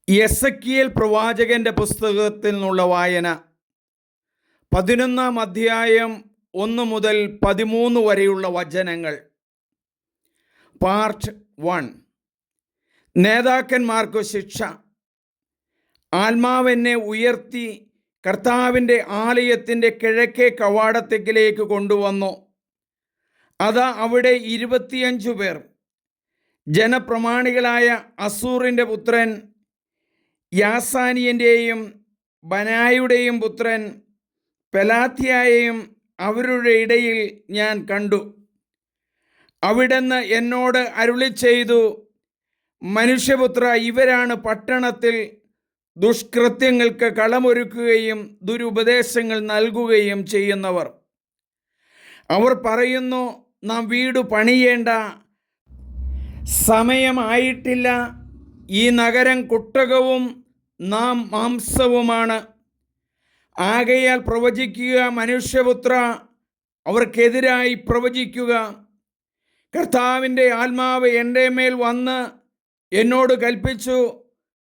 Ezekiel പ്രവാചകന്റെ പുസ്തകത്തിൽ നിന്നുള്ള വായന 11 അധ്യായം 1 മുതൽ 13 വരെയുള്ള വചനങ്ങൾ. പാർട്ട് 1. നേതാക്കന്മാർക്കു ശിക്ഷ. ആത്മാവെന്നെ ഉയർത്തി കർത്താവിൻ്റെ ആലയത്തിൻ്റെ കിഴക്കേ കവാടത്തിലേക്ക് കൊണ്ടുവന്നു. അതാ അവിടെ 25 പേർ, ജനപ്രമാണികളായ അസൂറിൻ്റെ പുത്രൻ യാസാനിയൻ്റെയും ബനായുടെയും പുത്രൻ പെലാത്യായെയും അവരുടെ ഇടയിൽ ഞാൻ കണ്ടു. അവിടുന്ന് എന്നോട് അരുളിച്ചെയ്തു, മനുഷ്യപുത്ര, ഇവരാണ് പട്ടണത്തിൽ ദുഷ്കൃത്യങ്ങൾക്ക് കളമൊരുക്കുകയും ദുരുപദേശങ്ങൾ നൽകുകയും ചെയ്യുന്നവർ. അവർ പറയുന്നു, നാം വീട് പണിയേണ്ട, സമയമായിട്ടില്ല, ഈ നഗരം കുട്ടകവും നാം മാംസവുമാണ്. ആകയാൽ പ്രവചിക്കുക, മനുഷ്യപുത്ര, അവർക്കെതിരായി പ്രവചിക്കുക. കർത്താവിൻ്റെ ആത്മാവ് എൻ്റെ മേൽ വന്ന് എന്നോട് കൽപ്പിച്ചു,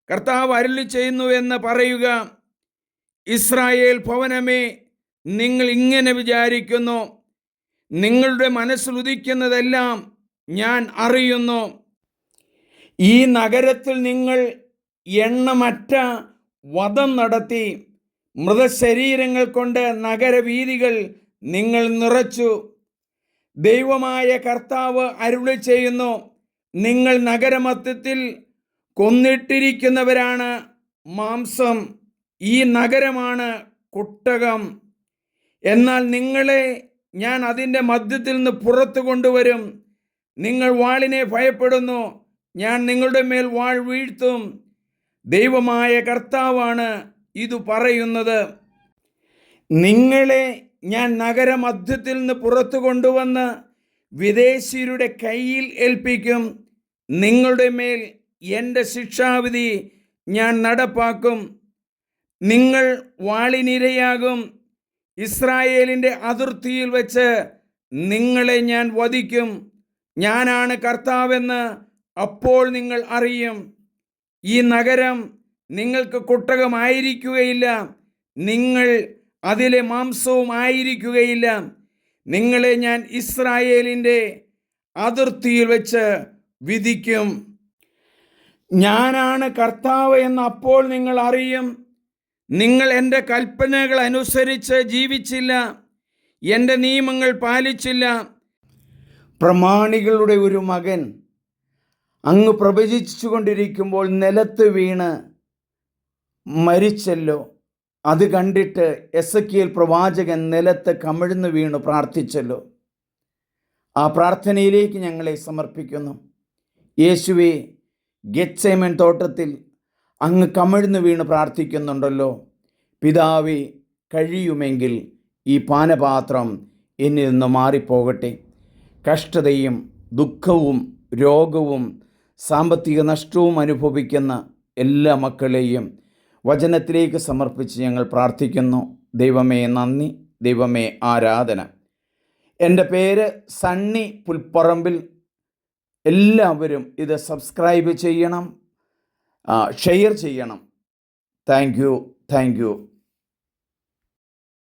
കർത്താവ് അരുളിച്ചെയ്യുന്നുവെന്ന് പറയുക. ഇസ്രായേൽ ഭവനമേ, നിങ്ങൾ ഇങ്ങനെ വിചാരിക്കുന്നു, നിങ്ങളുടെ മനസ്സിലുദിക്കുന്നതെല്ലാം ഞാൻ അറിയുന്നു. ഈ നഗരത്തിൽ നിങ്ങൾ എണ്ണമറ്റ വധം നടത്തി, മൃതശരീരങ്ങൾ കൊണ്ട് നഗരവീഥികൾ നിങ്ങൾ നിറച്ചു. ദൈവമായ കർത്താവ് അരുളിച്ചെയ്യുന്നു, നിങ്ങൾ നഗരമധ്യത്തിൽ കൊന്നിട്ടിരിക്കുന്നവരാണ് മാംസം, ഈ നഗരമാണ് കുട്ടകം. എന്നാൽ നിങ്ങളെ ഞാൻ അതിൻ്റെ മധ്യത്തിൽ നിന്ന് പുറത്തു കൊണ്ടുവരും. നിങ്ങൾ വാളിനെ ഭയപ്പെടുന്നു, ഞാൻ നിങ്ങളുടെ മേൽ വാൾ വീഴ്ത്തും. ദൈവമായ കർത്താവാണ് ഇത് പറയുന്നത്. നിങ്ങളെ ഞാൻ നഗരമധ്യത്തിൽ നിന്ന് പുറത്തു കൊണ്ടുവന്ന് വിദേശീയരുടെ കയ്യിൽ ഏൽപ്പിക്കും. നിങ്ങളുടെ മേൽ എൻ്റെ ശിക്ഷാവിധി ഞാൻ നടപ്പാക്കും. നിങ്ങൾ വാളിനിരയാകും. ഇസ്രായേലിൻ്റെ അതിർത്തിയിൽ വെച്ച് നിങ്ങളെ ഞാൻ വധിക്കും. ഞാനാണ് കർത്താവെന്ന് അപ്പോൾ നിങ്ങൾ അറിയും. ഈ നഗരം നിങ്ങൾക്ക് കുട്ടകമായിരിക്കുകയില്ല, നിങ്ങൾ അതിലെ മാംസവും ആയിരിക്കുകയില്ല. നിങ്ങളെ ഞാൻ ഇസ്രായേലിൻ്റെ അതിർത്തിയിൽ വെച്ച് വിധിക്കും. ഞാനാണ് കർത്താവ് എന്ന് അപ്പോൾ നിങ്ങൾ അറിയും. നിങ്ങൾ എൻ്റെ കൽപ്പനകൾ അനുസരിച്ച് ജീവിച്ചില്ല, എൻ്റെ നിയമങ്ങൾ പാലിച്ചില്ല. പ്രമാണികളുടെ ഒരു മകൻ അങ്ങ് പ്രവചിച്ചു കൊണ്ടിരിക്കുമ്പോൾ നിലത്ത് വീണ് മരിച്ചല്ലോ. അത് കണ്ടിട്ട് എസെക്കിയേൽ പ്രവാചകൻ നിലത്ത് കമിഴ്ന്നു വീണ് പ്രാർത്ഥിച്ചല്ലോ. ആ പ്രാർത്ഥനയിലേക്ക് ഞങ്ങളെ സമർപ്പിക്കുന്നു. യേശുവേ, ഗെത്സേമൻ തോട്ടത്തിൽ അങ്ങ് കമിഴ്ന്നു വീണ് പ്രാർത്ഥിക്കുന്നുണ്ടല്ലോ. പിതാവേ, കഴിയുമെങ്കിൽ ഈ പാനപാത്രം എന്നിൽ നിന്ന് മാറിപ്പോകട്ടെ. കഷ്ടതയും ദുഃഖവും രോഗവും സാമ്പത്തിക നഷ്ടവും അനുഭവിക്കുന്ന എല്ലാ മക്കളെയും വചനത്തിലേക്ക് സമർപ്പിച്ച് ഞങ്ങൾ പ്രാർത്ഥിക്കുന്നു. ദൈവമേ നന്ദി, ദൈവമേ ആരാധന. എൻ്റെ പേര് സണ്ണി പുൽപ്പറമ്പിൽ. എല്ലാവരും ഇത് സബ്സ്ക്രൈബ് ചെയ്യണം, ഷെയർ ചെയ്യണം. Thank you.